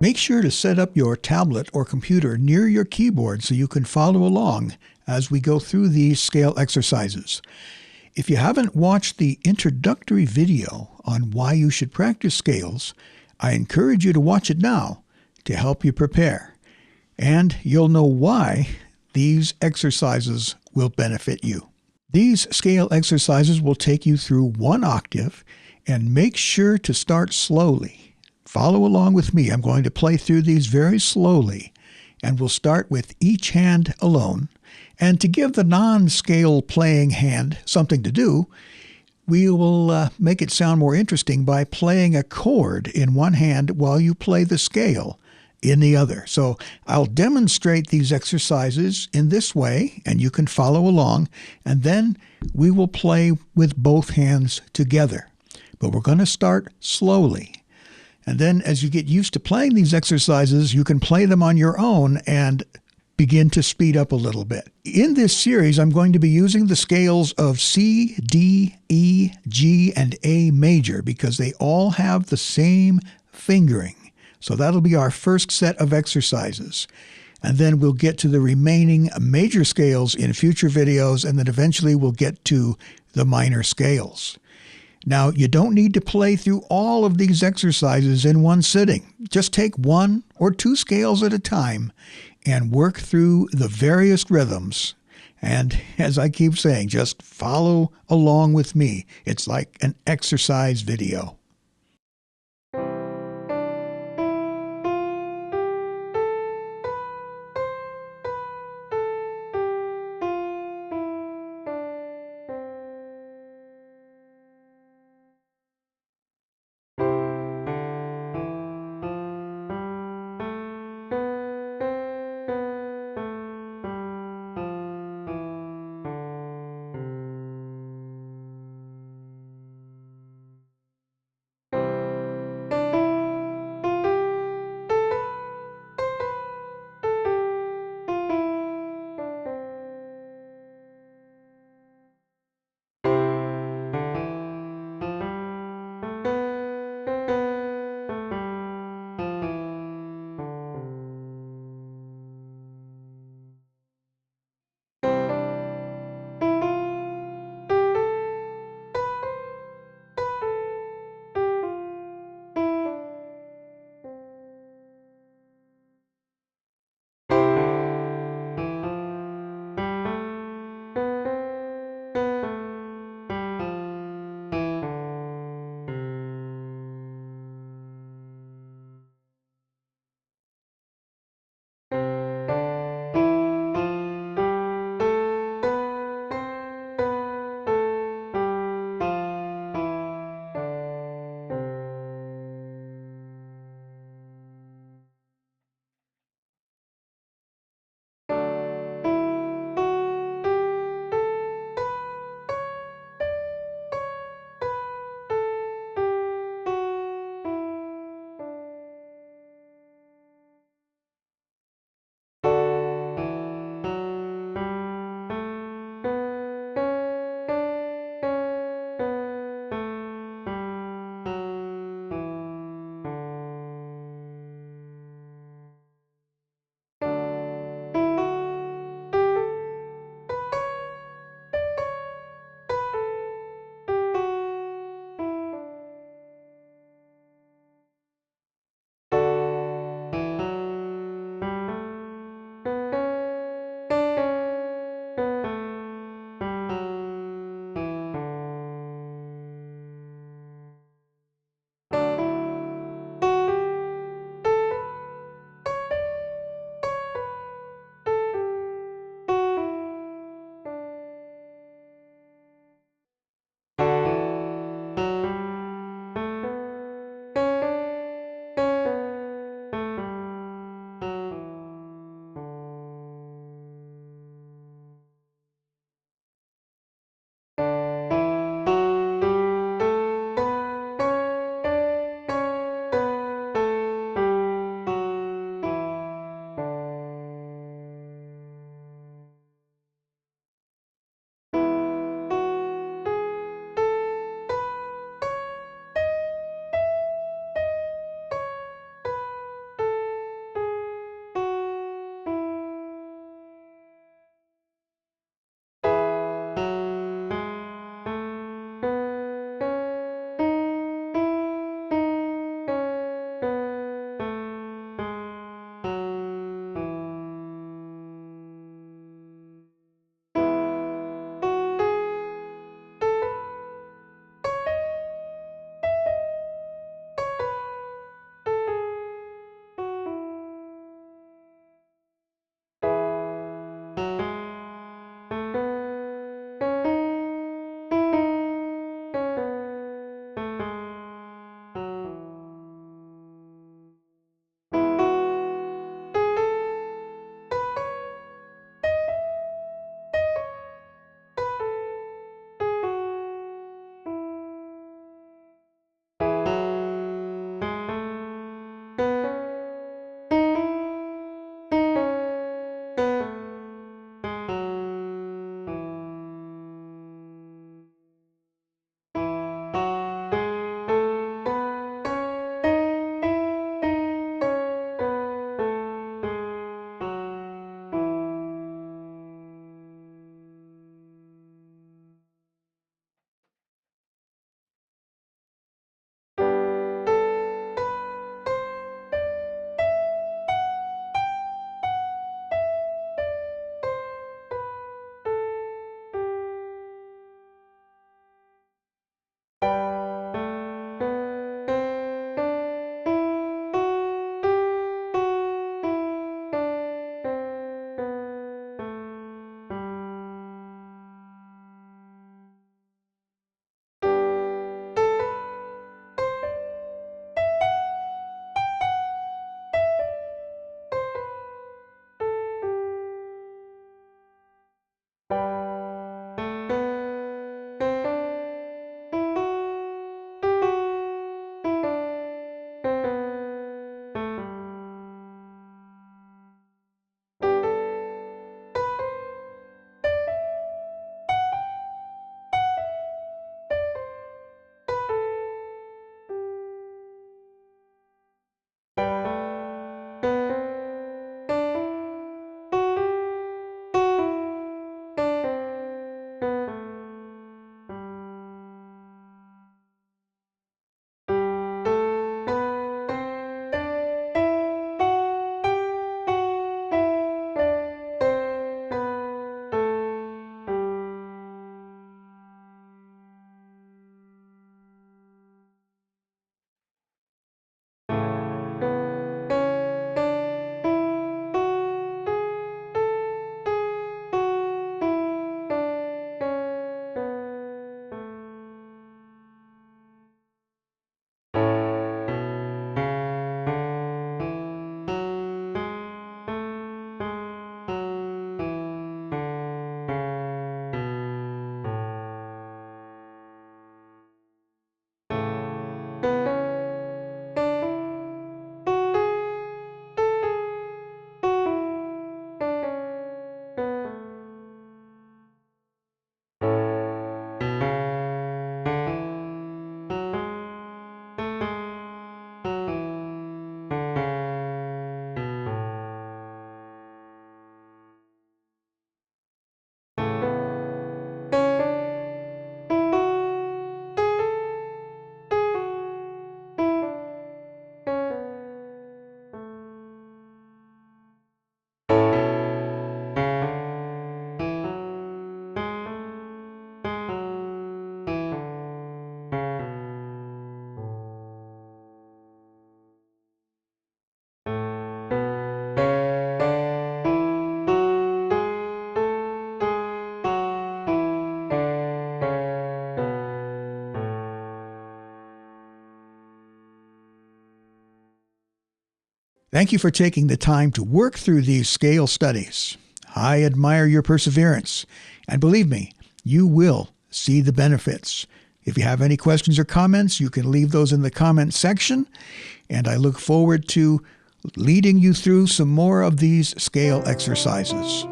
Make sure to set up your tablet or computer near your keyboard so you can follow along as we go through these scale exercises. If you haven't watched the introductory video on why you should practice scales, I encourage you to watch it now to help you prepare. And you'll know why these exercises will benefit you. These scale exercises will take you through one octave, and make sure to start slowly. Follow along with me. I'm going to play through these very slowly, and we'll start with each hand alone. And to give the non-scale playing hand something to do, we will make it sound more interesting by playing a chord in one hand while you play the scale in the other. So I'll demonstrate these exercises in this way, and you can follow along, and then we will play with both hands together. But we're going to start slowly. And then as you get used to playing these exercises, you can play them on your own and begin to speed up a little bit. In this series, I'm going to be using the scales of C, D, E, G, and A major because they all have the same fingering. So that'll be our first set of exercises. And then we'll get to the remaining major scales in future videos, and then eventually we'll get to the minor scales. Now, you don't need to play through all of these exercises in one sitting. Just take one or two scales at a time and work through the various rhythms. And as I keep saying, just follow along with me. It's like an exercise video. Thank you for taking the time to work through these scale studies. I admire your perseverance, and believe me, you will see the benefits. If you have any questions or comments, you can leave those in the comment section, and I look forward to leading you through some more of these scale exercises.